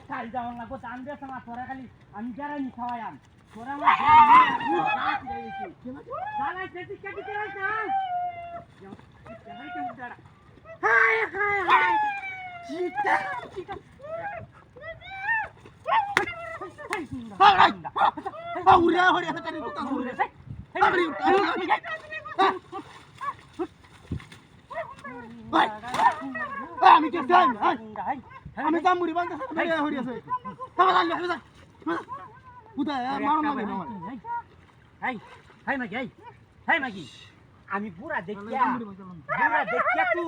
খাই যাওয়া লাগবো দান দিয়ে আমার তোরা খালি আমি বেড়ানি খাওয়াইম তোরা আমার আমি জামুরি বান্ধে বেড়ে হইছে তাহলে লাগলে যা কোথায় মারন লাগে না হাই হাই মাগি হাই মাগি আমি পুরা দেখিয়া তুই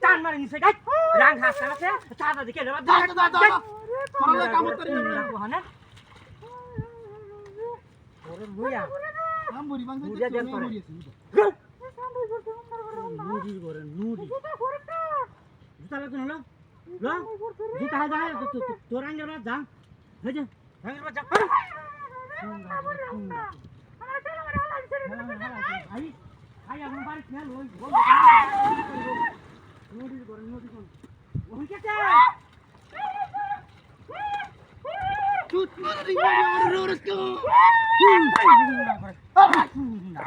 টান মারি নিছে গাই রাং হাস আছে চাদা দেখে যা পড়লে কাম করি না হনে ওরে লইয়া জামুরি বান্ধে মুড়ি করে নুডি জুতা লাগতো না লো জুতা হাজা তোর আঙ্গের বাদ যা হই যা আঙ্গের বাদ যা আই আই আপন বাড়ি না লই নুডি করে ওই কেটে চুত মারি মারি ওরে তো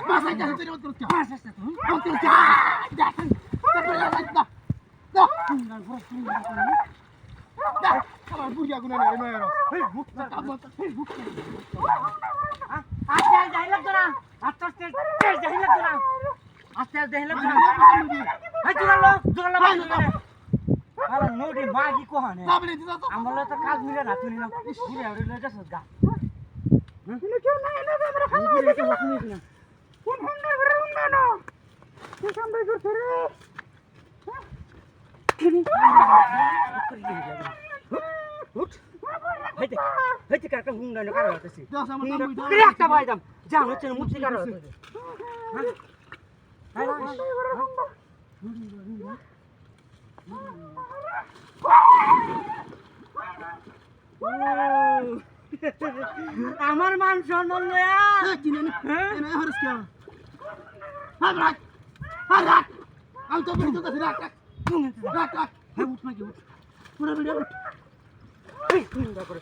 মাসা যা তুই মত করছ মাসা তুই মত করছ দেখেন তারপরে লাগদা আমার বুড়িয়া গুনা নাই নয় এই বুকটা এই বুকটা আস্তে যাই লাগতো না আস্তে যাই লাগতো না আস্তে যাই লাগতো না হাই জোরালো আরে নোডি মাগি কোহানে তাবলে দিদা তো আমার তো কাজ মিলে না তুই না ঘুরে আরে লজা সগা তুমি কেউ নাই না আমরা খাওয়া ঘুরে হসমিস না কোন হুন্ডা ঘরে হুন্ডা না তুই সামনে করছ রে উঠ হেতে কাকা হুন্ডা না কারা হতেছে দাস আমার নাম বুইটা একটা ভাই দাম জান হচ্ছে মুচি কারা হতেছে আমার মান সম্মান লয়া কিনে না হরস কে রাখ আমি তো বলি তো রাখ উঠ নাকি উঠ পুরো ভিডিও এই হুন্ডা করে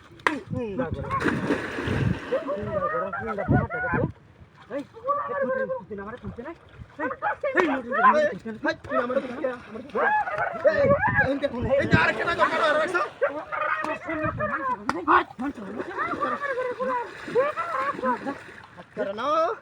এই তুই আমারে তুলতে না Pero no,